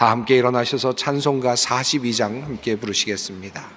다 함께 일어나셔서 찬송가 42장 함께 부르시겠습니다.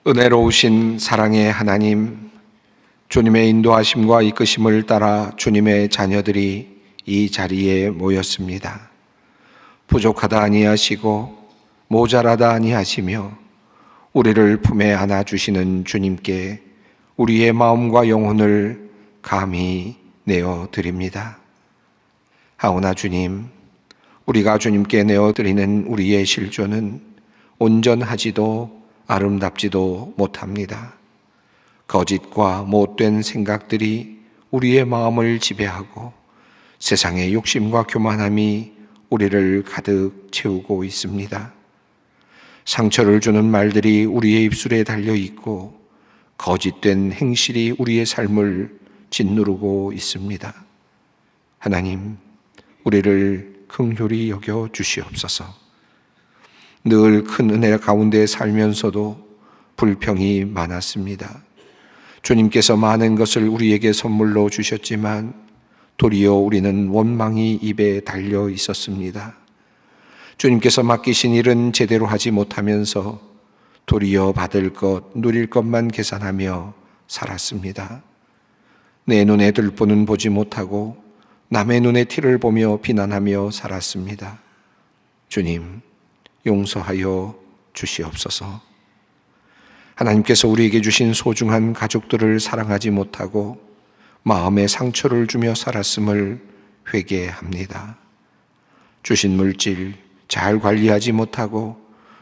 은혜로우신 사랑의 하나님, 주님의 인도하심과 이끄심을 따라 주님의 자녀들이 이 자리에 모였습니다. 부족하다 아니하시고 모자라다 아니하시며 우리를 품에 안아주시는 주님께 우리의 마음과 영혼을 감히 내어드립니다. 하오나 주님, 우리가 주님께 내어드리는 우리의 실존은 온전하지도 아름답지도 못합니다. 거짓과 못된 생각들이 우리의 마음을 지배하고 세상의 욕심과 교만함이 우리를 가득 채우고 있습니다. 상처를 주는 말들이 우리의 입술에 달려 있고 거짓된 행실이 우리의 삶을 짓누르고 있습니다. 하나님, 우리를 긍휼히 여겨 주시옵소서. 늘 큰 은혜 가운데 살면서도 불평이 많았습니다. 주님께서 많은 것을 우리에게 선물로 주셨지만 도리어 우리는 원망이 입에 달려 있었습니다. 주님께서 맡기신 일은 제대로 하지 못하면서 도리어 받을 것, 누릴 것만 계산하며 살았습니다. 내 눈에 들보는 보지 못하고 남의 눈에 티를 보며 비난하며 살았습니다. 주님, 용서하여 주시옵소서. 하나님께서 우리에게 주신 소중한 가족들을 사랑하지 못하고 마음에 상처를 주며 살았음을 회개합니다. 주신 물질 잘 관리하지 못하고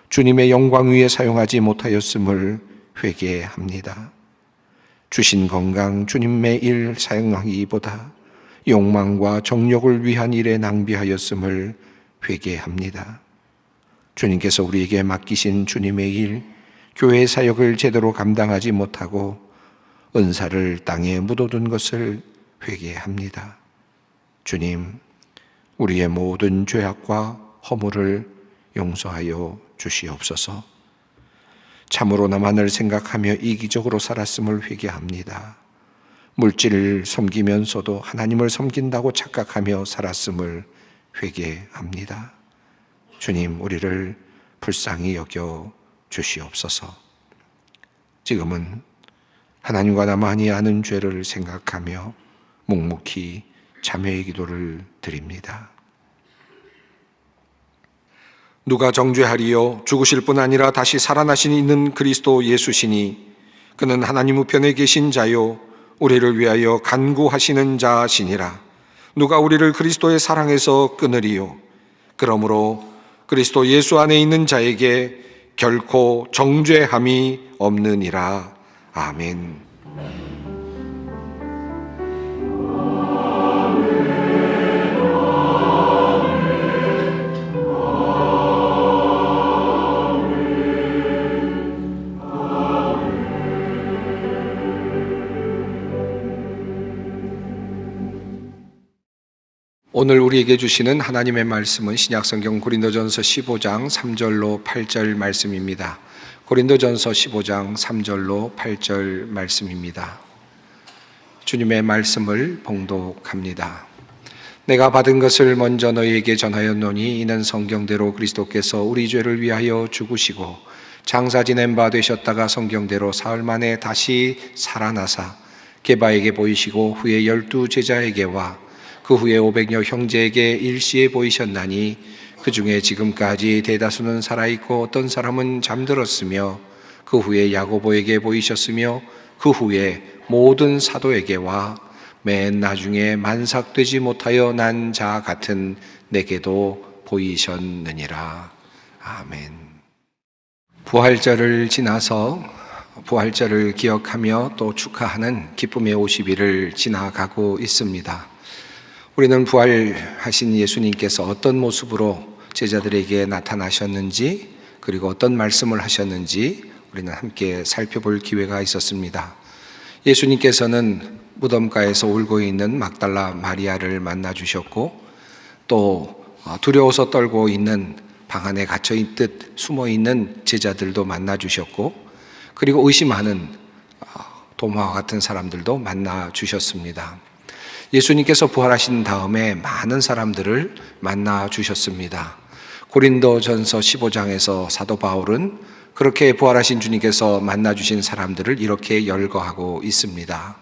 주님의 영광 위에 사용하지 못하였음을 회개합니다. 주신 건강 주님의 일 사용하기보다 욕망과 정욕을 위한 일에 낭비하였음을 회개합니다. 주님께서 우리에게 맡기신 주님의 일, 교회 사역을 제대로 감당하지 못하고 은사를 땅에 묻어둔 것을 회개합니다. 주님, 우리의 모든 죄악과 허물을 용서하여 주시옵소서. 참으로 나만을 생각하며 이기적으로 살았음을 회개합니다. 물질을 섬기면서도 하나님을 섬긴다고 착각하며 살았음을 회개합니다. 주님, 우리를 불쌍히 여겨 주시옵소서. 지금은 하나님과 나만이 아는 죄를 생각하며 묵묵히 참회의 기도를 드립니다. 누가 정죄하리요? 죽으실 뿐 아니라 다시 살아나신 이는 그리스도 예수시니 그는 하나님 우편에 계신 자요 우리를 위하여 간구하시는 자시니라. 누가 우리를 그리스도의 사랑에서 끊으리요? 그러므로 그리스도 예수 안에 있는 자에게 결코 정죄함이 없느니라. 아멘. 오늘 우리에게 주시는 하나님의 말씀은 신약성경 고린도전서 15장 3절로 8절 말씀입니다. 고린도전서 15장 3절로 8절 말씀입니다. 주님의 말씀을 봉독합니다. 내가 받은 것을 먼저 너희에게 전하였노니 이는 성경대로 그리스도께서 우리 죄를 위하여 죽으시고 장사 지낸 바 되셨다가 성경대로 사흘 만에 다시 살아나사 게바에게 보이시고 후에 12 제자에게와 그 후에 500여 형제에게 일시에 보이셨나니 그 중에 지금까지 대다수는 살아있고 어떤 사람은 잠들었으며 그 후에 야고보에게 보이셨으며 그 후에 모든 사도에게와 맨 나중에 만삭되지 못하여 난 자 같은 내게도 보이셨느니라. 아멘. 부활절을 지나서 부활절을 기억하며 또 축하하는 기쁨의 50일을 지나가고 있습니다. 우리는 부활하신 예수님께서 어떤 모습으로 제자들에게 나타나셨는지 그리고 어떤 말씀을 하셨는지 우리는 함께 살펴볼 기회가 있었습니다. 예수님께서는 무덤가에서 울고 있는 막달라 마리아를 만나 주셨고 또 두려워서 떨고 있는 방 안에 갇혀 있듯 숨어 있는 제자들도 만나 주셨고 그리고 의심하는 도마와 같은 사람들도 만나 주셨습니다. 예수님께서 부활하신 다음에 많은 사람들을 만나 주셨습니다. 고린도전서 15장에서 사도 바울은 그렇게 부활하신 주님께서 만나 주신 사람들을 이렇게 열거하고 있습니다.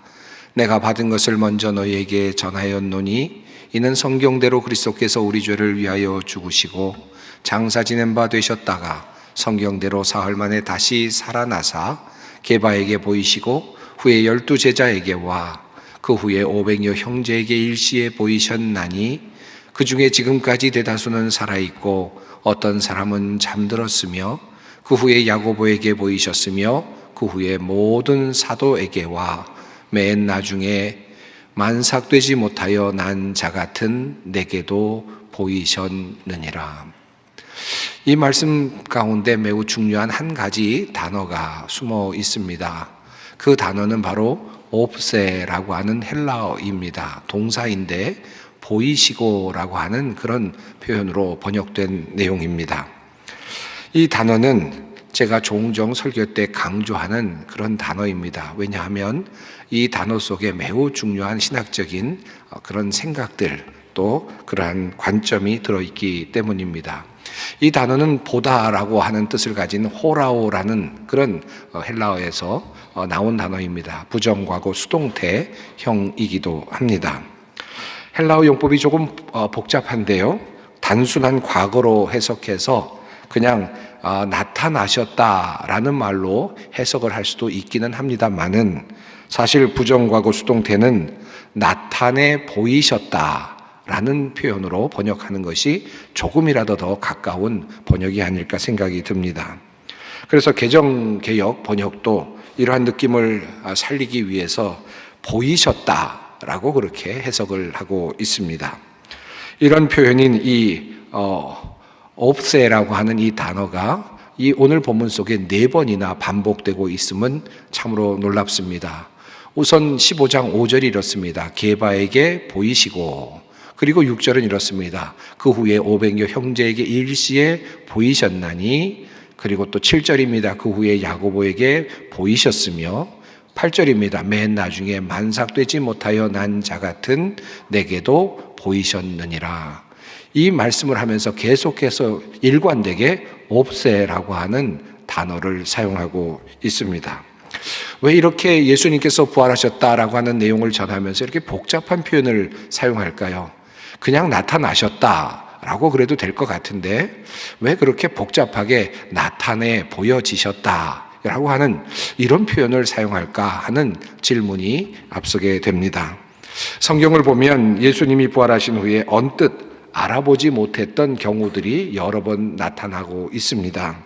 내가 받은 것을 먼저 너희에게 전하였노니 이는 성경대로 그리스도께서 우리 죄를 위하여 죽으시고 장사 지낸 바 되셨다가 성경대로 사흘 만에 다시 살아나사 게바에게 보이시고 후에 12 제자에게와 그 후에 500여 형제에게 일시에 보이셨나니 그 중에 지금까지 대다수는 살아있고 어떤 사람은 잠들었으며 그 후에 야고보에게 보이셨으며 그 후에 모든 사도에게와 맨 나중에 만삭되지 못하여 난 자 같은 내게도 보이셨느니라. 이 말씀 가운데 매우 중요한 한 가지 단어가 숨어 있습니다. 그 단어는 바로 옵세라고 하는 헬라어입니다. 동사인데 보이시고라고 하는 그런 표현으로 번역된 내용입니다. 이 단어는 제가 종종 설교 때 강조하는 그런 단어입니다. 왜냐하면 이 단어 속에 매우 중요한 신학적인 그런 생각들 또 그러한 관점이 들어있기 때문입니다. 이 단어는 보다라고 하는 뜻을 가진 호라오라는 그런 헬라어에서 나온 단어입니다. 부정과거 수동태형이기도 합니다. 헬라어 용법이 조금 복잡한데요. 단순한 과거로 해석해서 그냥 나타나셨다라는 말로 해석을 할 수도 있기는 합니다만은 사실 부정과거 수동태는 나타내 보이셨다라는 표현으로 번역하는 것이 조금이라도 더 가까운 번역이 아닐까 생각이 듭니다. 그래서 개정개역 번역도 이러한 느낌을 살리기 위해서 보이셨다라고 그렇게 해석을 하고 있습니다. 이런 표현인 이 옵세라고 하는 이 단어가 이 오늘 본문 속에 4번이나 반복되고 있음은 참으로 놀랍습니다. 우선 15장 5절이 이렇습니다. 게바에게 보이시고, 그리고 6절은 이렇습니다. 그 후에 500여 형제에게 일시에 보이셨나니, 그리고 또 7절입니다. 그 후에 야고보에게 보이셨으며, 8절입니다. 맨 나중에 만삭되지 못하여 난 자 같은 내게도 보이셨느니라. 이 말씀을 하면서 계속해서 일관되게 옵세라고 하는 단어를 사용하고 있습니다. 왜 이렇게 예수님께서 부활하셨다라고 하는 내용을 전하면서 이렇게 복잡한 표현을 사용할까요? 그냥 나타나셨다라고 그래도 될 것 같은데 왜 그렇게 복잡하게 나타내 보여지셨다라고 하는 이런 표현을 사용할까 하는 질문이 앞서게 됩니다. 성경을 보면 예수님이 부활하신 후에 언뜻 알아보지 못했던 경우들이 여러 번 나타나고 있습니다.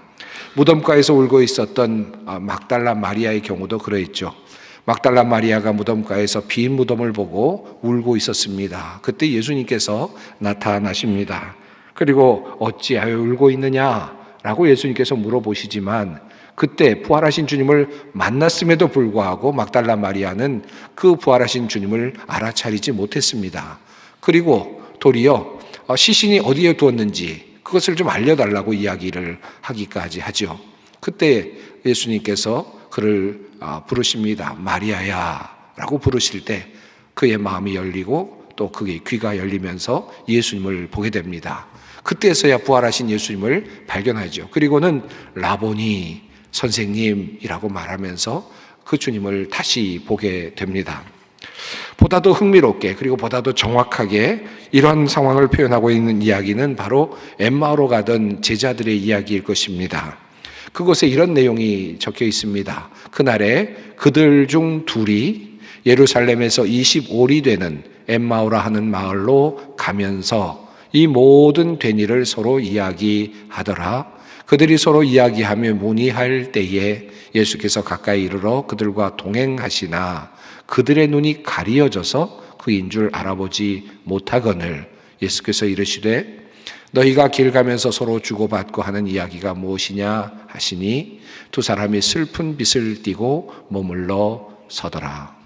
무덤가에서 울고 있었던 막달라 마리아의 경우도 그러했죠. 막달라 마리아가 무덤가에서 빈 무덤을 보고 울고 있었습니다. 그때 예수님께서 나타나십니다. 그리고 어찌하여 울고 있느냐라고 예수님께서 물어보시지만 그때 부활하신 주님을 만났음에도 불구하고 막달라 마리아는 그 부활하신 주님을 알아차리지 못했습니다. 그리고 도리어 시신이 어디에 두었는지 그것을 좀 알려달라고 이야기를 하기까지 하죠. 그때 예수님께서 그를 부르십니다. 마리아야 라고 부르실 때 그의 마음이 열리고 또 그의 귀가 열리면서 예수님을 보게 됩니다. 그때서야 부활하신 예수님을 발견하죠. 그리고는 라보니 선생님이라고 말하면서 그 주님을 다시 보게 됩니다. 보다 더 흥미롭게 그리고 보다 더 정확하게 이런 상황을 표현하고 있는 이야기는 바로 엠마오로 가던 제자들의 이야기일 것입니다. 그곳에 이런 내용이 적혀 있습니다. 그날에 그들 중 둘이 예루살렘에서 25리 되는 엠마오라 하는 마을로 가면서 이 모든 된 일을 서로 이야기하더라. 그들이 서로 이야기하며 문의할 때에 예수께서 가까이 이르러 그들과 동행하시나 그들의 눈이 가리어져서 그인 줄 알아보지 못하거늘 예수께서 이르시되 너희가 길 가면서 서로 주고받고 하는 이야기가 무엇이냐 하시니 두 사람이 슬픈 빛을 띠고 머물러 서더라.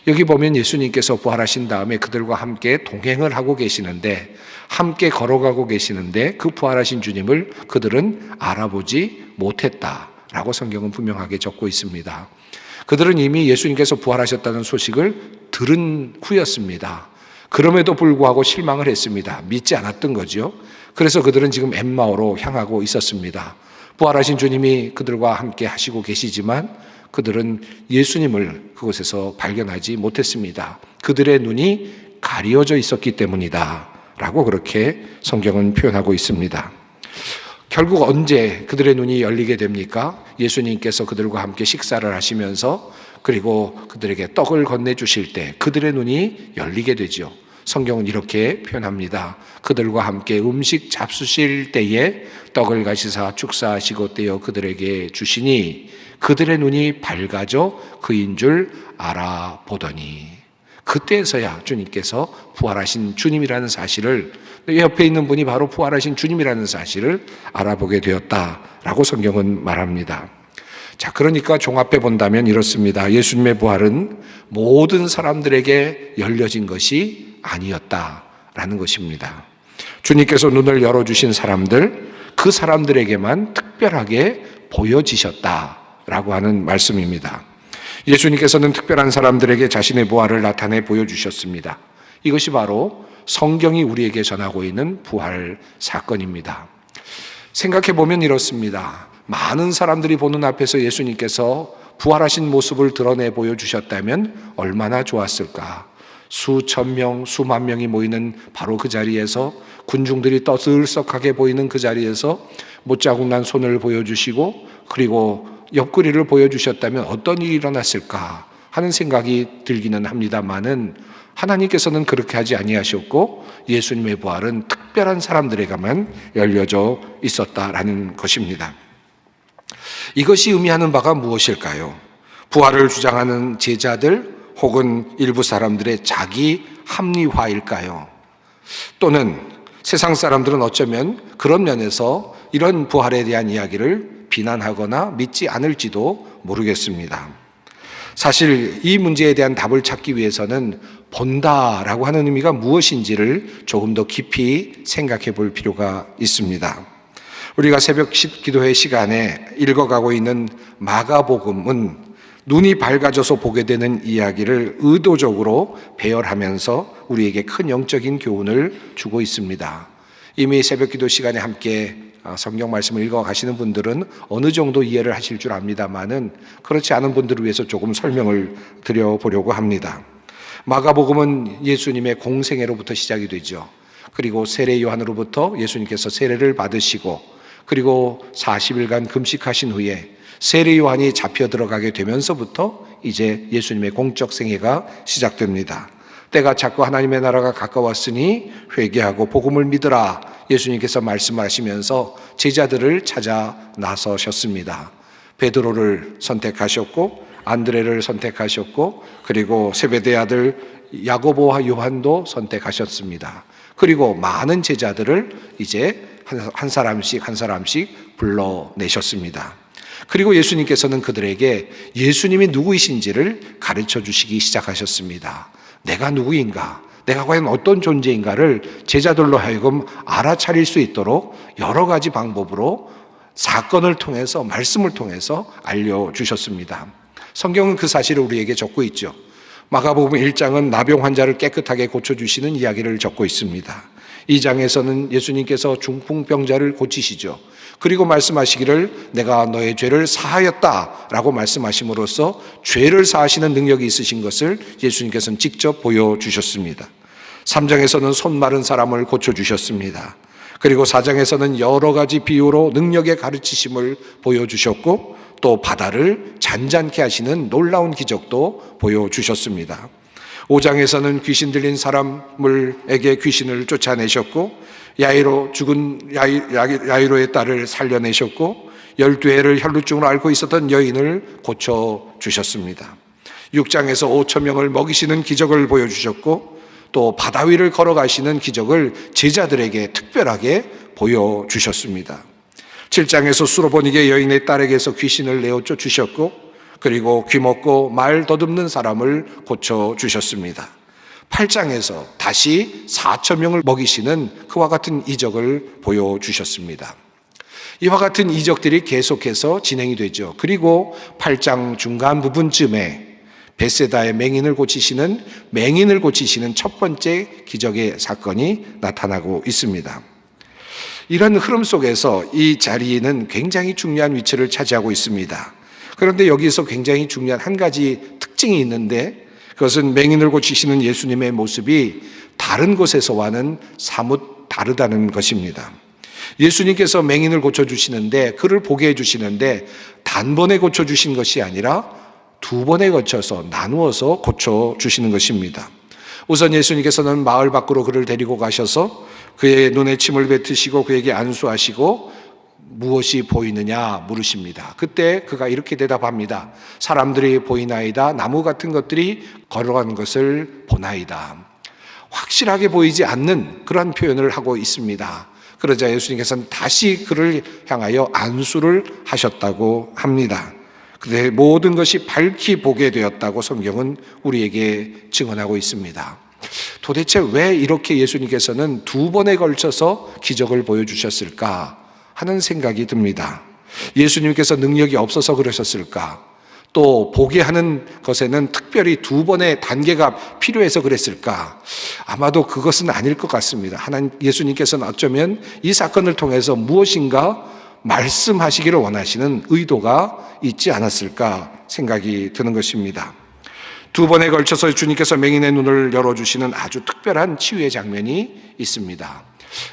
여기 보면 예수님께서 부활하신 다음에 그들과 함께 동행을 하고 계시는데 함께 걸어가고 계시는데 그 부활하신 주님을 그들은 알아보지 못했다라고 성경은 분명하게 적고 있습니다. 그들은 이미 예수님께서 부활하셨다는 소식을 들은 후였습니다. 그럼에도 불구하고 실망을 했습니다. 믿지 않았던 거죠. 그래서 그들은 지금 엠마오로 향하고 있었습니다. 부활하신 주님이 그들과 함께 하시고 계시지만 그들은 예수님을 그곳에서 발견하지 못했습니다. 그들의 눈이 가리어져 있었기 때문이다 라고 그렇게 성경은 표현하고 있습니다. 결국 언제 그들의 눈이 열리게 됩니까? 예수님께서 그들과 함께 식사를 하시면서 그리고 그들에게 떡을 건네주실 때 그들의 눈이 열리게 되죠. 성경은 이렇게 표현합니다. 그들과 함께 음식 잡수실 때에 떡을 가시사 축사하시고 떼어 그들에게 주시니 그들의 눈이 밝아져 그인 줄 알아보더니 그때서야 주님께서 부활하신 주님이라는 사실을 옆에 있는 분이 바로 부활하신 주님이라는 사실을 알아보게 되었다라고 성경은 말합니다. 자, 그러니까 종합해 본다면 이렇습니다. 예수님의 부활은 모든 사람들에게 열려진 것이 아니었다라는 것입니다. 주님께서 눈을 열어주신 사람들, 그 사람들에게만 특별하게 보여지셨다라고 하는 말씀입니다. 예수님께서는 특별한 사람들에게 자신의 부활을 나타내 보여주셨습니다. 이것이 바로 성경이 우리에게 전하고 있는 부활 사건입니다. 생각해 보면 이렇습니다. 많은 사람들이 보는 앞에서 예수님께서 부활하신 모습을 드러내 보여주셨다면 얼마나 좋았을까. 수천 명, 수만 명이 모이는 바로 그 자리에서 군중들이 떠들썩하게 보이는 그 자리에서 못자국 난 손을 보여주시고 그리고 옆구리를 보여주셨다면 어떤 일이 일어났을까 하는 생각이 들기는 합니다만은 하나님께서는 그렇게 하지 아니하셨고 예수님의 부활은 특별한 사람들에게만 열려져 있었다라는 것입니다. 이것이 의미하는 바가 무엇일까요? 부활을 주장하는 제자들 혹은 일부 사람들의 자기 합리화일까요? 또는 세상 사람들은 어쩌면 그런 면에서 이런 부활에 대한 이야기를 비난하거나 믿지 않을지도 모르겠습니다. 사실 이 문제에 대한 답을 찾기 위해서는 본다라고 하는 의미가 무엇인지를 조금 더 깊이 생각해 볼 필요가 있습니다. 우리가 새벽 기도회 시간에 읽어가고 있는 마가복음은 눈이 밝아져서 보게 되는 이야기를 의도적으로 배열하면서 우리에게 큰 영적인 교훈을 주고 있습니다. 이미 새벽 기도 시간에 함께 성경 말씀을 읽어 가시는 분들은 어느 정도 이해를 하실 줄 압니다만은 그렇지 않은 분들을 위해서 조금 설명을 드려보려고 합니다. 마가복음은 예수님의 공생애로부터 시작이 되죠. 그리고 세례 요한으로부터 예수님께서 세례를 받으시고 그리고 40일간 금식하신 후에 세례 요한이 잡혀 들어가게 되면서부터 이제 예수님의 공적 생애가 시작됩니다. 때가 찼고 하나님의 나라가 가까웠으니 회개하고 복음을 믿으라 예수님께서 말씀하시면서 제자들을 찾아 나서셨습니다. 베드로를 선택하셨고 안드레를 선택하셨고 그리고 세베대 아들 야고보와 요한도 선택하셨습니다. 그리고 많은 제자들을 이제 한 사람씩 한 사람씩 불러내셨습니다. 그리고 예수님께서는 그들에게 예수님이 누구이신지를 가르쳐 주시기 시작하셨습니다. 내가 누구인가? 내가 과연 어떤 존재인가를 제자들로 하여금 알아차릴 수 있도록 여러 가지 방법으로 사건을 통해서 말씀을 통해서 알려주셨습니다. 성경은 그 사실을 우리에게 적고 있죠. 마가복음 1장은 나병 환자를 깨끗하게 고쳐주시는 이야기를 적고 있습니다. 2장에서는 예수님께서 중풍병자를 고치시죠. 그리고 말씀하시기를 내가 너의 죄를 사하였다라고 말씀하심으로써 죄를 사하시는 능력이 있으신 것을 예수님께서는 직접 보여주셨습니다. 3장에서는 손 마른 사람을 고쳐주셨습니다. 그리고 4장에서는 여러 가지 비유로 능력의 가르치심을 보여주셨고 또 바다를 잔잔케 하시는 놀라운 기적도 보여주셨습니다. 5장에서는 귀신 들린 사람에게 귀신을 쫓아내셨고 죽은 야이로의 딸을 살려내셨고 12해를 혈루증으로 앓고 있었던 여인을 고쳐주셨습니다. 6장에서 5천 명을 먹이시는 기적을 보여주셨고 또 바다 위를 걸어가시는 기적을 제자들에게 특별하게 보여주셨습니다. 7장에서 수로보니게 여인의 딸에게서 귀신을 내어 쫓으셨고 그리고 귀먹고 말 더듬는 사람을 고쳐주셨습니다. 8장에서 다시 4천 명을 먹이시는 그와 같은 이적을 보여주셨습니다. 이와 같은 이적들이 계속해서 진행이 되죠. 그리고 8장 중간 부분쯤에 벳세다의 맹인을 고치시는 첫 번째 기적의 사건이 나타나고 있습니다. 이런 흐름 속에서 이 자리는 굉장히 중요한 위치를 차지하고 있습니다. 그런데 여기서 굉장히 중요한 한 가지 특징이 있는데 그것은 맹인을 고치시는 예수님의 모습이 다른 곳에서와는 사뭇 다르다는 것입니다. 예수님께서 맹인을 고쳐주시는데 그를 보게 해주시는데 단번에 고쳐주신 것이 아니라 두 번에 걸쳐서 나누어서 고쳐주시는 것입니다. 우선 예수님께서는 마을 밖으로 그를 데리고 가셔서 그의 눈에 침을 뱉으시고 그에게 안수하시고 무엇이 보이느냐 물으십니다. 그때 그가 이렇게 대답합니다. 사람들이 보이나이다. 나무 같은 것들이 걸어가는 것을 보나이다. 확실하게 보이지 않는 그런 표현을 하고 있습니다. 그러자 예수님께서는 다시 그를 향하여 안수를 하셨다고 합니다. 그때 모든 것이 밝히 보게 되었다고 성경은 우리에게 증언하고 있습니다. 도대체 왜 이렇게 예수님께서는 두 번에 걸쳐서 기적을 보여주셨을까 하는 생각이 듭니다. 예수님께서 능력이 없어서 그러셨을까? 또 보게 하는 것에는 특별히 두 번의 단계가 필요해서 그랬을까? 아마도 그것은 아닐 것 같습니다. 예수님께서는 어쩌면 이 사건을 통해서 무엇인가 말씀하시기를 원하시는 의도가 있지 않았을까 생각이 드는 것입니다. 두 번에 걸쳐서 주님께서 맹인의 눈을 열어주시는 아주 특별한 치유의 장면이 있습니다.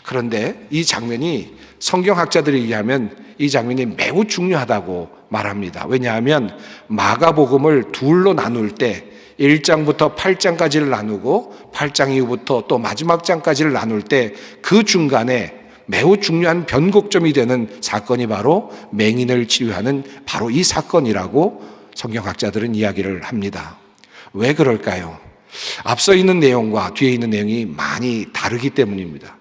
그런데 이 장면이 성경학자들에 의하면 이 장면이 매우 중요하다고 말합니다. 왜냐하면 마가복음을 둘로 나눌 때 1장부터 8장까지를 나누고 8장 이후부터 또 마지막 장까지를 나눌 때 그 중간에 매우 중요한 변곡점이 되는 사건이 바로 맹인을 치유하는 바로 이 사건이라고 성경학자들은 이야기를 합니다. 왜 그럴까요? 앞서 있는 내용과 뒤에 있는 내용이 많이 다르기 때문입니다.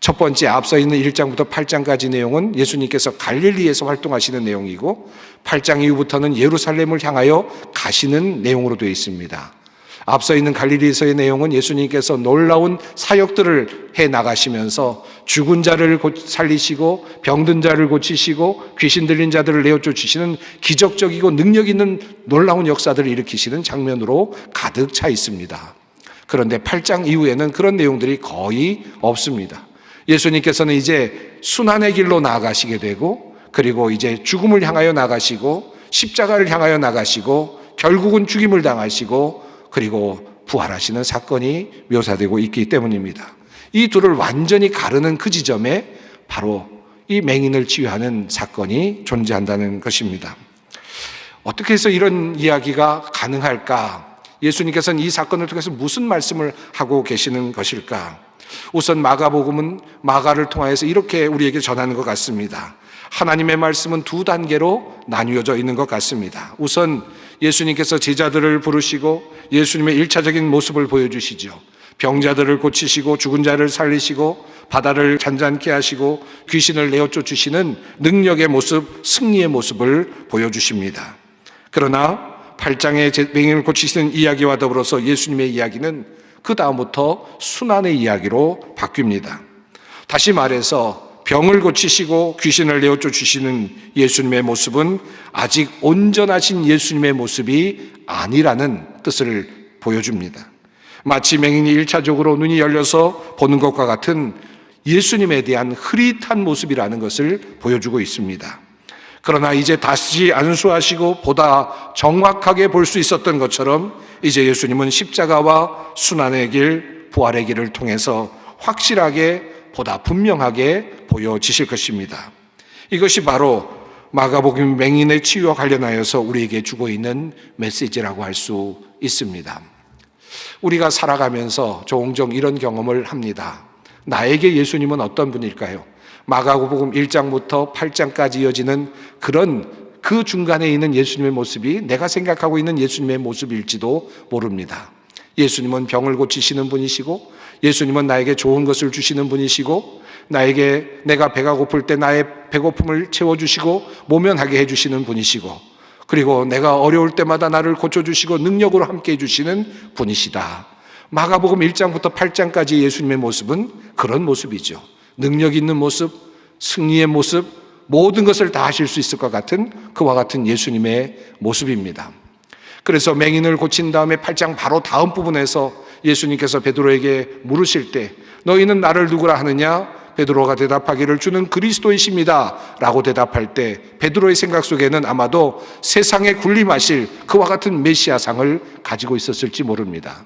첫 번째 앞서 있는 1장부터 8장까지 내용은 예수님께서 갈릴리에서 활동하시는 내용이고 8장 이후부터는 예루살렘을 향하여 가시는 내용으로 되어 있습니다. 앞서 있는 갈릴리에서의 내용은 예수님께서 놀라운 사역들을 해 나가시면서 죽은 자를 살리시고 병든 자를 고치시고 귀신 들린 자들을 내어 쫓으시는 기적적이고 능력 있는 놀라운 역사들을 일으키시는 장면으로 가득 차 있습니다. 그런데 8장 이후에는 그런 내용들이 거의 없습니다. 예수님께서는 이제 순환의 길로 나아가시게 되고 그리고 이제 죽음을 향하여 나가시고 십자가를 향하여 나가시고 결국은 죽임을 당하시고 그리고 부활하시는 사건이 묘사되고 있기 때문입니다. 이 둘을 완전히 가르는 그 지점에 바로 이 맹인을 치유하는 사건이 존재한다는 것입니다. 어떻게 해서 이런 이야기가 가능할까? 예수님께서는 이 사건을 통해서 무슨 말씀을 하고 계시는 것일까? 우선 마가복음은 마가를 통하여서 이렇게 우리에게 전하는 것 같습니다. 하나님의 말씀은 두 단계로 나뉘어져 있는 것 같습니다. 우선 예수님께서 제자들을 부르시고 예수님의 1차적인 모습을 보여주시죠. 병자들을 고치시고 죽은 자를 살리시고 바다를 잔잔케 하시고 귀신을 내어 쫓으시는 능력의 모습, 승리의 모습을 보여주십니다. 그러나 8장의 맹인을 고치시는 이야기와 더불어서 예수님의 이야기는 그 다음부터 순환의 이야기로 바뀝니다. 다시 말해서 병을 고치시고 귀신을 내어 쫓으시는 예수님의 모습은 아직 온전하신 예수님의 모습이 아니라는 뜻을 보여줍니다. 마치 맹인이 1차적으로 눈이 열려서 보는 것과 같은 예수님에 대한 흐릿한 모습이라는 것을 보여주고 있습니다. 그러나 이제 다시 안수하시고 보다 정확하게 볼 수 있었던 것처럼 이제 예수님은 십자가와 순환의 길, 부활의 길을 통해서 확실하게 보다 분명하게 보여지실 것입니다. 이것이 바로 마가복음 맹인의 치유와 관련하여서 우리에게 주고 있는 메시지라고 할 수 있습니다. 우리가 살아가면서 종종 이런 경험을 합니다. 나에게 예수님은 어떤 분일까요? 마가복음 1장부터 8장까지 이어지는 그 중간에 있는 예수님의 모습이 내가 생각하고 있는 예수님의 모습일지도 모릅니다. 예수님은 병을 고치시는 분이시고 예수님은 나에게 좋은 것을 주시는 분이시고 내가 배가 고플 때 나의 배고픔을 채워주시고 모면하게 해주시는 분이시고 그리고 내가 어려울 때마다 나를 고쳐주시고 능력으로 함께 해주시는 분이시다. 마가복음 1장부터 8장까지 예수님의 모습은 그런 모습이죠. 능력 있는 모습, 승리의 모습, 모든 것을 다 하실 수 있을 것 같은 그와 같은 예수님의 모습입니다. 그래서 맹인을 고친 다음에 8장 바로 다음 부분에서 예수님께서 베드로에게 물으실 때 너희는 나를 누구라 하느냐? 베드로가 대답하기를 주는 그리스도이십니다 라고 대답할 때 베드로의 생각 속에는 아마도 세상에 군림하실 그와 같은 메시아상을 가지고 있었을지 모릅니다.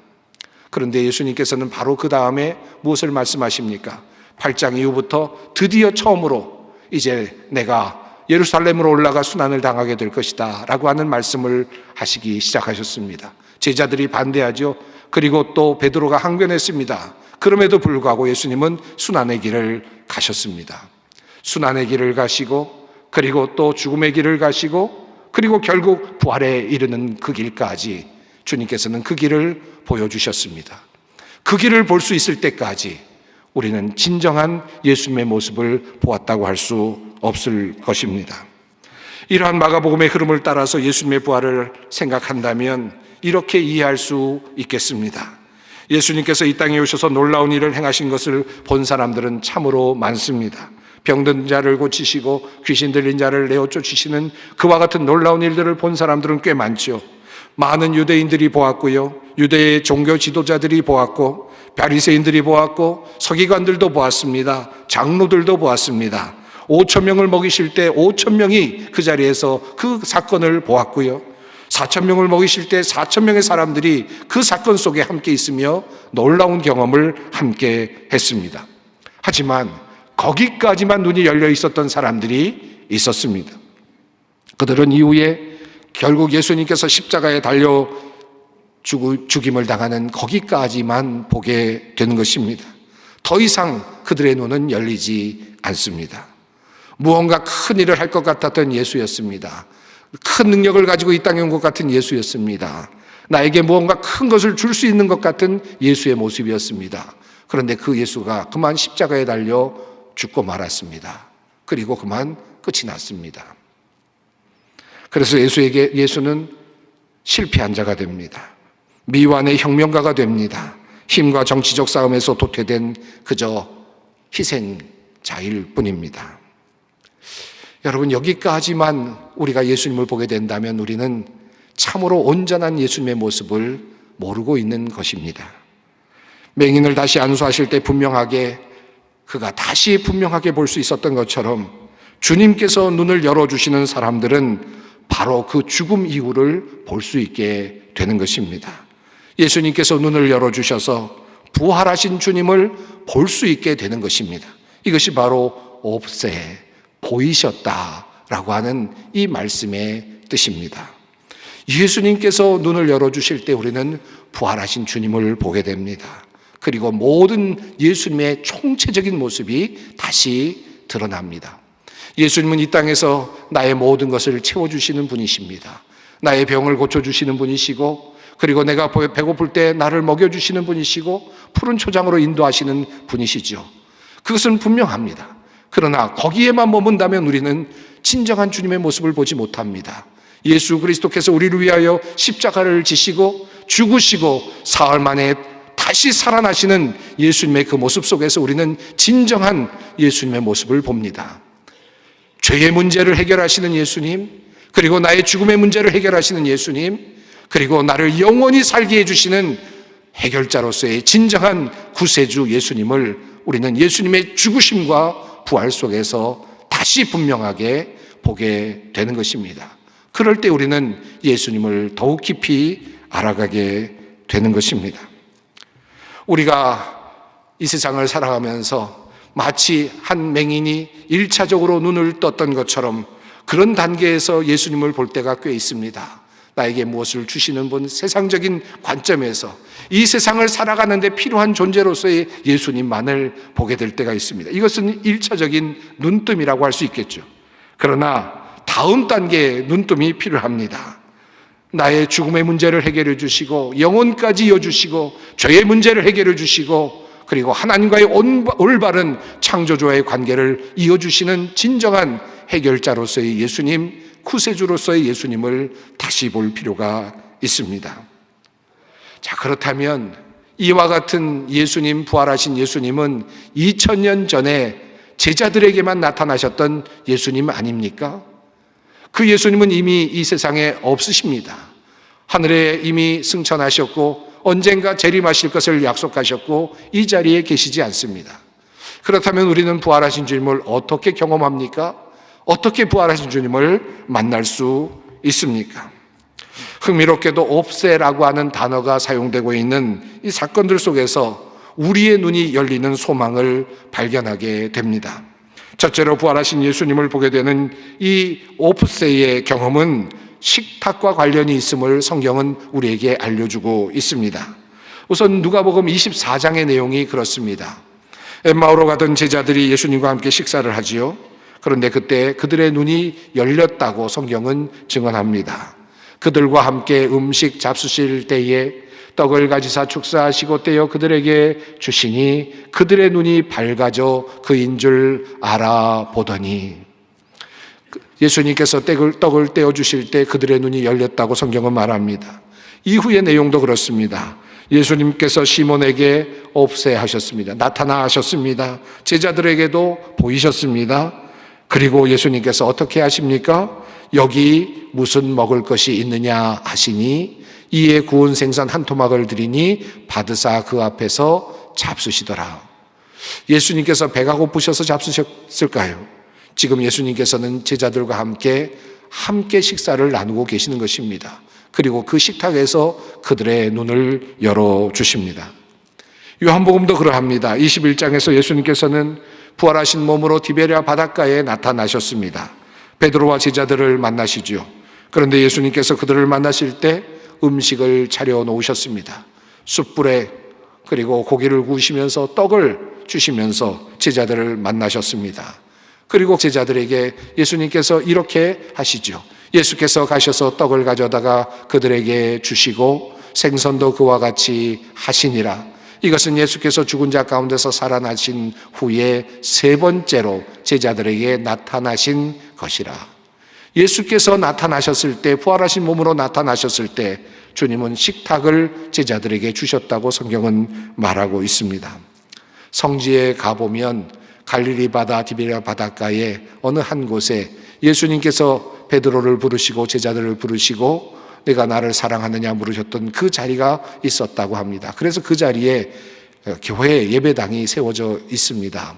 그런데 예수님께서는 바로 그 다음에 무엇을 말씀하십니까? 8장 이후부터 드디어 처음으로 이제 내가 예루살렘으로 올라가 순환을 당하게 될 것이다 라고 하는 말씀을 하시기 시작하셨습니다. 제자들이 반대하죠. 그리고 또 베드로가 항변했습니다. 그럼에도 불구하고 예수님은 순환의 길을 가셨습니다. 순환의 길을 가시고 그리고 또 죽음의 길을 가시고 그리고 결국 부활에 이르는 그 길까지 주님께서는 그 길을 보여주셨습니다. 그 길을 볼 수 있을 때까지 우리는 진정한 예수님의 모습을 보았다고 할 수 없을 것입니다. 이러한 마가복음의 흐름을 따라서 예수님의 부활을 생각한다면 이렇게 이해할 수 있겠습니다. 예수님께서 이 땅에 오셔서 놀라운 일을 행하신 것을 본 사람들은 참으로 많습니다. 병든 자를 고치시고 귀신 들린 자를 내어 쫓으시는 그와 같은 놀라운 일들을 본 사람들은 꽤 많죠. 많은 유대인들이 보았고요. 유대의 종교 지도자들이 보았고 바리새인들이 보았고 서기관들도 보았습니다. 장로들도 보았습니다. 5,000명을 먹이실 때 5,000명이 그 자리에서 그 사건을 보았고요. 4,000명을 먹이실 때 4,000명의 사람들이 그 사건 속에 함께 있으며 놀라운 경험을 함께 했습니다. 하지만 거기까지만 눈이 열려 있었던 사람들이 있었습니다. 그들은 이후에 결국 예수님께서 십자가에 달려 죽임을 당하는 거기까지만 보게 되는 것입니다. 더 이상 그들의 눈은 열리지 않습니다. 무언가 큰 일을 할 것 같았던 예수였습니다. 큰 능력을 가지고 이 땅에 온 것 같은 예수였습니다. 나에게 무언가 큰 것을 줄 수 있는 것 같은 예수의 모습이었습니다. 그런데 그 예수가 그만 십자가에 달려 죽고 말았습니다. 그리고 그만 끝이 났습니다. 그래서 예수는 실패한 자가 됩니다. 미완의 혁명가가 됩니다. 힘과 정치적 싸움에서 도태된 그저 희생자일 뿐입니다. 여러분, 여기까지만 우리가 예수님을 보게 된다면 우리는 참으로 온전한 예수님의 모습을 모르고 있는 것입니다. 맹인을 다시 안수하실 때 그가 다시 분명하게 볼 수 있었던 것처럼 주님께서 눈을 열어주시는 사람들은 바로 그 죽음 이후를 볼 수 있게 되는 것입니다. 예수님께서 눈을 열어주셔서 부활하신 주님을 볼 수 있게 되는 것입니다. 이것이 바로 옵세, 보이셨다라고 하는 이 말씀의 뜻입니다. 예수님께서 눈을 열어주실 때 우리는 부활하신 주님을 보게 됩니다. 그리고 모든 예수님의 총체적인 모습이 다시 드러납니다. 예수님은 이 땅에서 나의 모든 것을 채워주시는 분이십니다. 나의 병을 고쳐주시는 분이시고, 그리고 내가 배고플 때 나를 먹여주시는 분이시고, 푸른 초장으로 인도하시는 분이시죠. 그것은 분명합니다. 그러나 거기에만 머문다면 우리는 진정한 주님의 모습을 보지 못합니다. 예수 그리스도께서 우리를 위하여 십자가를 지시고 죽으시고 사흘 만에 다시 살아나시는 예수님의 그 모습 속에서 우리는 진정한 예수님의 모습을 봅니다. 죄의 문제를 해결하시는 예수님, 그리고 나의 죽음의 문제를 해결하시는 예수님, 그리고 나를 영원히 살게 해주시는 해결자로서의 진정한 구세주 예수님을 우리는 예수님의 죽으심과 부활 속에서 다시 분명하게 보게 되는 것입니다. 그럴 때 우리는 예수님을 더욱 깊이 알아가게 되는 것입니다. 우리가 이 세상을 살아가면서 마치 한 맹인이 1차적으로 눈을 떴던 것처럼 그런 단계에서 예수님을 볼 때가 꽤 있습니다. 나에게 무엇을 주시는 분, 세상적인 관점에서 이 세상을 살아가는 데 필요한 존재로서의 예수님만을 보게 될 때가 있습니다. 이것은 1차적인 눈뜸이라고 할 수 있겠죠. 그러나 다음 단계의 눈뜸이 필요합니다. 나의 죽음의 문제를 해결해 주시고 영혼까지 이어주시고 죄의 문제를 해결해 주시고 그리고 하나님과의 올바른 창조주와의 관계를 이어주시는 진정한 해결자로서의 예수님, 구세주로서의 예수님을 다시 볼 필요가 있습니다. 자, 그렇다면 이와 같은 예수님, 부활하신 예수님은 2000년 전에 제자들에게만 나타나셨던 예수님 아닙니까? 그 예수님은 이미 이 세상에 없으십니다. 하늘에 이미 승천하셨고 언젠가 재림하실 것을 약속하셨고 이 자리에 계시지 않습니다. 그렇다면 우리는 부활하신 주님을 어떻게 경험합니까? 어떻게 부활하신 주님을 만날 수 있습니까? 흥미롭게도 옵세라고 하는 단어가 사용되고 있는 이 사건들 속에서 우리의 눈이 열리는 소망을 발견하게 됩니다. 첫째로 부활하신 예수님을 보게 되는 이 옵세의 경험은 식탁과 관련이 있음을 성경은 우리에게 알려주고 있습니다. 우선 누가복음 24장의 내용이 그렇습니다. 엠마오로 가던 제자들이 예수님과 함께 식사를 하지요. 그런데 그때 그들의 눈이 열렸다고 성경은 증언합니다. 그들과 함께 음식 잡수실 때에 떡을 가지사 축사하시고 떼어 그들에게 주시니 그들의 눈이 밝아져 그인 줄 알아보더니, 예수님께서 떡을 떼어 주실 때 그들의 눈이 열렸다고 성경은 말합니다. 이후의 내용도 그렇습니다. 예수님께서 시몬에게 옵세하셨습니다. 나타나셨습니다. 제자들에게도 보이셨습니다. 그리고 예수님께서 어떻게 하십니까? 여기 무슨 먹을 것이 있느냐 하시니 이에 구운 생선 한 토막을 드리니 받으사 그 앞에서 잡수시더라. 예수님께서 배가 고프셔서 잡수셨을까요? 지금 예수님께서는 제자들과 함께 식사를 나누고 계시는 것입니다. 그리고 그 식탁에서 그들의 눈을 열어주십니다. 요한복음도 그러합니다. 21장에서 예수님께서는 부활하신 몸으로 디베랴 바닷가에 나타나셨습니다. 베드로와 제자들을 만나시죠. 그런데 예수님께서 그들을 만나실 때 음식을 차려 놓으셨습니다. 숯불에 그리고 고기를 구우시면서 떡을 주시면서 제자들을 만나셨습니다. 그리고 제자들에게 예수님께서 이렇게 하시죠. 예수께서 가셔서 떡을 가져다가 그들에게 주시고 생선도 그와 같이 하시니라. 이것은 예수께서 죽은 자 가운데서 살아나신 후에 세 번째로 제자들에게 나타나신 것이라. 예수께서 나타나셨을 때, 부활하신 몸으로 나타나셨을 때 주님은 식탁을 제자들에게 주셨다고 성경은 말하고 있습니다. 성지에 가보면 갈릴리 바다, 디베랴 바닷가에 어느 한 곳에 예수님께서 베드로를 부르시고 제자들을 부르시고 내가 나를 사랑하느냐 물으셨던 그 자리가 있었다고 합니다. 그래서 그 자리에 교회 예배당이 세워져 있습니다.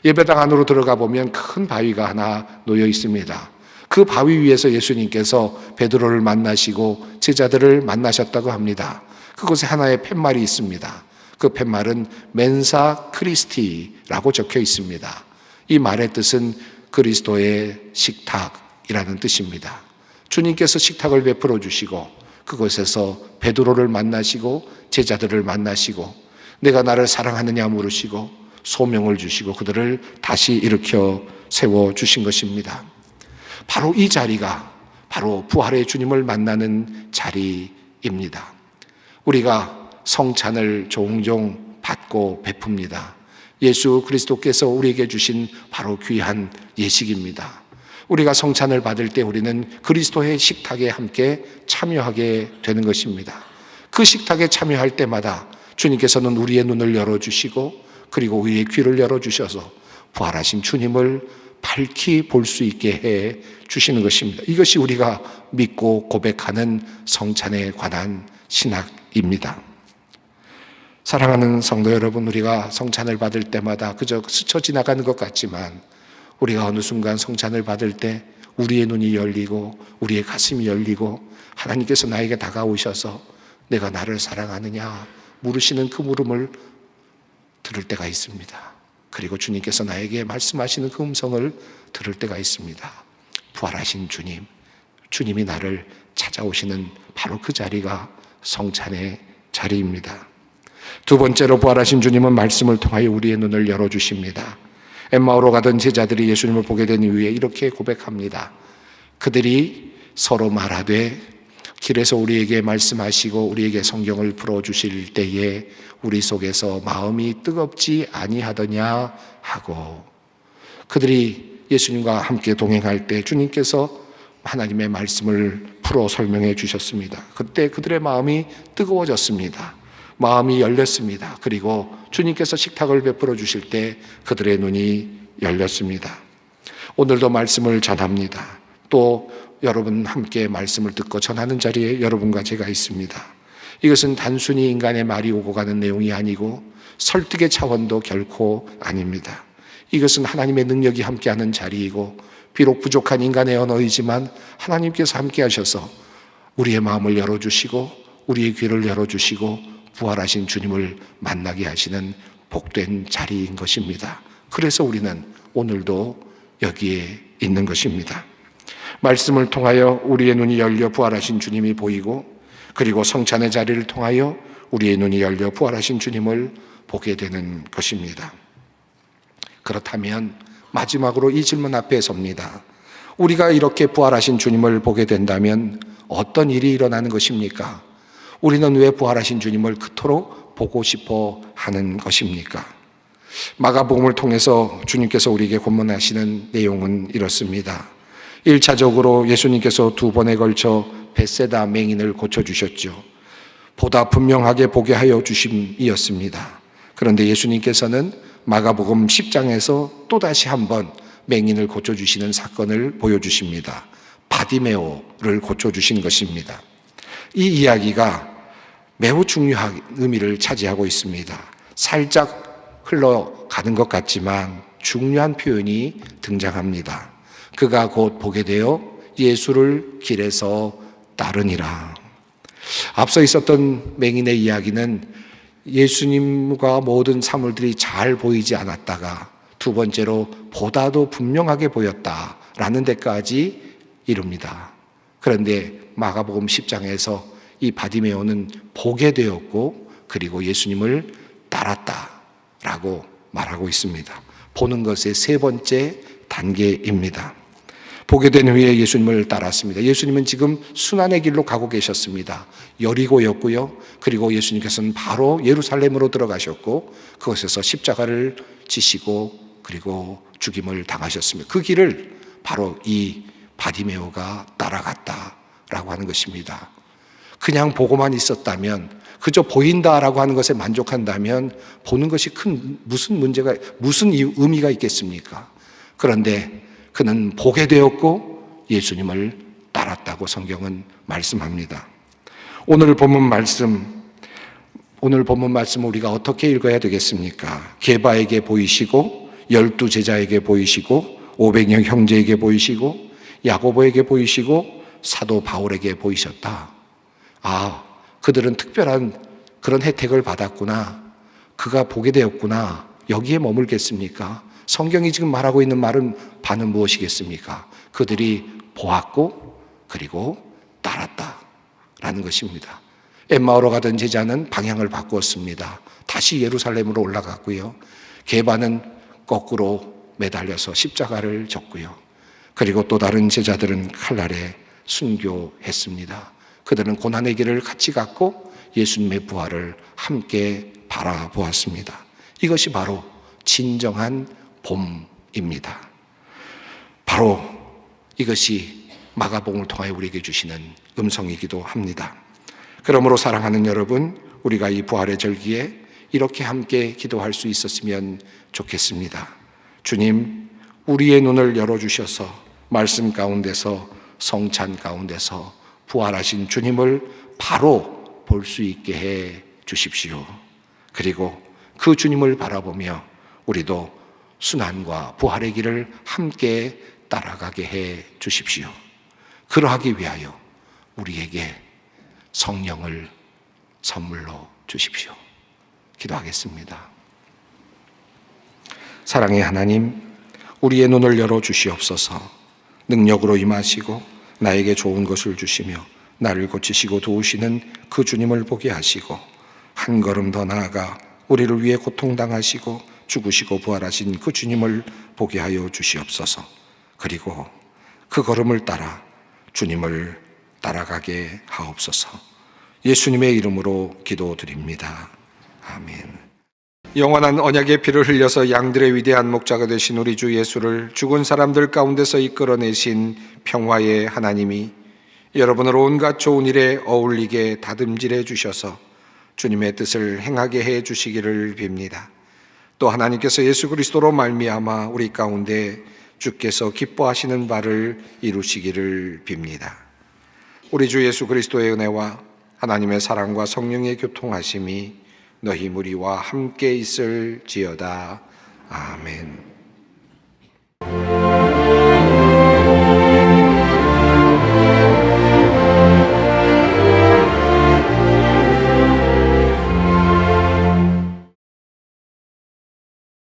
예배당 안으로 들어가 보면 큰 바위가 하나 놓여 있습니다. 그 바위 위에서 예수님께서 베드로를 만나시고 제자들을 만나셨다고 합니다. 그곳에 하나의 팻말이 있습니다. 그 팻말은 멘사 크리스티라고 적혀 있습니다. 이 말의 뜻은 그리스도의 식탁이라는 뜻입니다. 주님께서 식탁을 베풀어 주시고 그곳에서 베드로를 만나시고 제자들을 만나시고 내가 나를 사랑하느냐 물으시고 소명을 주시고 그들을 다시 일으켜 세워 주신 것입니다. 바로 이 자리가 바로 부활의 주님을 만나는 자리입니다. 우리가 성찬을 종종 받고 베풉니다. 예수 그리스도께서 우리에게 주신 바로 귀한 예식입니다. 우리가 성찬을 받을 때 우리는 그리스도의 식탁에 함께 참여하게 되는 것입니다. 그 식탁에 참여할 때마다 주님께서는 우리의 눈을 열어주시고 그리고 우리의 귀를 열어주셔서 부활하신 주님을 밝히 볼 수 있게 해 주시는 것입니다. 이것이 우리가 믿고 고백하는 성찬에 관한 신학입니다. 사랑하는 성도 여러분, 우리가 성찬을 받을 때마다 그저 스쳐 지나가는 것 같지만 우리가 어느 순간 성찬을 받을 때 우리의 눈이 열리고 우리의 가슴이 열리고 하나님께서 나에게 다가오셔서 내가 나를 사랑하느냐 물으시는 그 물음을 들을 때가 있습니다. 그리고 주님께서 나에게 말씀하시는 그 음성을 들을 때가 있습니다. 부활하신 주님, 주님이 나를 찾아오시는 바로 그 자리가 성찬의 자리입니다. 두 번째로 부활하신 주님은 말씀을 통하여 우리의 눈을 열어주십니다. 엠마오로 가던 제자들이 예수님을 보게 된 이후에 이렇게 고백합니다. 그들이 서로 말하되 길에서 우리에게 말씀하시고 우리에게 성경을 풀어주실 때에 우리 속에서 마음이 뜨겁지 아니하더냐 하고, 그들이 예수님과 함께 동행할 때 주님께서 하나님의 말씀을 풀어 설명해 주셨습니다. 그때 그들의 마음이 뜨거워졌습니다. 마음이 열렸습니다. 그리고 주님께서 식탁을 베풀어 주실 때 그들의 눈이 열렸습니다. 오늘도 말씀을 전합니다. 또 여러분 함께 말씀을 듣고 전하는 자리에 여러분과 제가 있습니다. 이것은 단순히 인간의 말이 오고 가는 내용이 아니고 설득의 차원도 결코 아닙니다. 이것은 하나님의 능력이 함께하는 자리이고 비록 부족한 인간의 언어이지만 하나님께서 함께 하셔서 우리의 마음을 열어주시고 우리의 귀를 열어주시고 부활하신 주님을 만나게 하시는 복된 자리인 것입니다. 그래서 우리는 오늘도 여기에 있는 것입니다. 말씀을 통하여 우리의 눈이 열려 부활하신 주님이 보이고 그리고 성찬의 자리를 통하여 우리의 눈이 열려 부활하신 주님을 보게 되는 것입니다. 그렇다면 마지막으로 이 질문 앞에 섭니다. 우리가 이렇게 부활하신 주님을 보게 된다면 어떤 일이 일어나는 것입니까? 우리는 왜 부활하신 주님을 그토록 보고 싶어 하는 것입니까? 마가복음을 통해서 주님께서 우리에게 권면하시는 내용은 이렇습니다. 1차적으로 예수님께서 두 번에 걸쳐 벳세다 맹인을 고쳐주셨죠. 보다 분명하게 보게 하여 주심이었습니다. 그런데 예수님께서는 마가복음 10장에서 또다시 한번 맹인을 고쳐주시는 사건을 보여주십니다. 바디메오를 고쳐주신 것입니다. 이 이야기가 매우 중요한 의미를 차지하고 있습니다. 살짝 흘러가는 것 같지만 중요한 표현이 등장합니다. 그가 곧 보게 되어 예수를 길에서 따르니라. 앞서 있었던 맹인의 이야기는 예수님과 모든 사물들이 잘 보이지 않았다가 두 번째로 보다도 분명하게 보였다라는 데까지 이릅니다. 그런데 마가복음 10장에서 이 바디메오는 보게 되었고 그리고 예수님을 따랐다라고 말하고 있습니다. 보는 것의 세 번째 단계입니다. 보게 된 후에 예수님을 따랐습니다. 예수님은 지금 순환의 길로 가고 계셨습니다. 여리고였고요. 그리고 예수님께서는 바로 예루살렘으로 들어가셨고 그곳에서 십자가를 지시고 그리고 죽임을 당하셨습니다. 그 길을 바로 이 바디메오가 따라갔다라고 하는 것입니다. 그냥 보고만 있었다면, 그저 보인다라고 하는 것에 만족한다면 보는 것이 무슨 의미가 있겠습니까? 그런데 그는 보게 되었고 예수님을 따랐다고 성경은 말씀합니다. 오늘 본문 말씀 우리가 어떻게 읽어야 되겠습니까? 게바에게 보이시고 12 제자에게 보이시고 500명 형제에게 보이시고 야고보에게 보이시고 사도 바울에게 보이셨다. 그들은 특별한 그런 혜택을 받았구나. 그가 보게 되었구나. 여기에 머물겠습니까? 성경이 지금 말하고 있는 바는 무엇이겠습니까? 그들이 보았고 그리고 따랐다라는 것입니다. 엠마오로 가던 제자는 방향을 바꾸었습니다. 다시 예루살렘으로 올라갔고요. 게바는 거꾸로 매달려서 십자가를 졌고요. 그리고 또 다른 제자들은 칼날에 순교했습니다. 그들은 고난의 길을 같이 갔고 예수님의 부활을 함께 바라보았습니다. 이것이 바로 진정한 봄입니다. 바로 이것이 마가복음을 통하여 우리에게 주시는 음성이기도 합니다. 그러므로 사랑하는 여러분, 우리가 이 부활의 절기에 이렇게 함께 기도할 수 있었으면 좋겠습니다. 주님, 우리의 눈을 열어주셔서 말씀 가운데서, 성찬 가운데서 부활하신 주님을 바로 볼 수 있게 해 주십시오. 그리고 그 주님을 바라보며 우리도 순환과 부활의 길을 함께 따라가게 해 주십시오. 그러하기 위하여 우리에게 성령을 선물로 주십시오. 기도하겠습니다. 사랑의 하나님, 우리의 눈을 열어 주시옵소서. 능력으로 임하시고 나에게 좋은 것을 주시며 나를 고치시고 도우시는 그 주님을 보게 하시고 한 걸음 더 나아가 우리를 위해 고통당하시고 죽으시고 부활하신 그 주님을 보게 하여 주시옵소서. 그리고 그 걸음을 따라 주님을 따라가게 하옵소서. 예수님의 이름으로 기도드립니다. 아멘. 영원한 언약의 피를 흘려서 양들의 위대한 목자가 되신 우리 주 예수를 죽은 사람들 가운데서 이끌어내신 평화의 하나님이 여러분을 온갖 좋은 일에 어울리게 다듬질해 주셔서 주님의 뜻을 행하게 해 주시기를 빕니다. 또 하나님께서 예수 그리스도로 말미암아 우리 가운데 주께서 기뻐하시는 바를 이루시기를 빕니다. 우리 주 예수 그리스도의 은혜와 하나님의 사랑과 성령의 교통하심이 너희 무리와 함께 있을지어다. 아멘.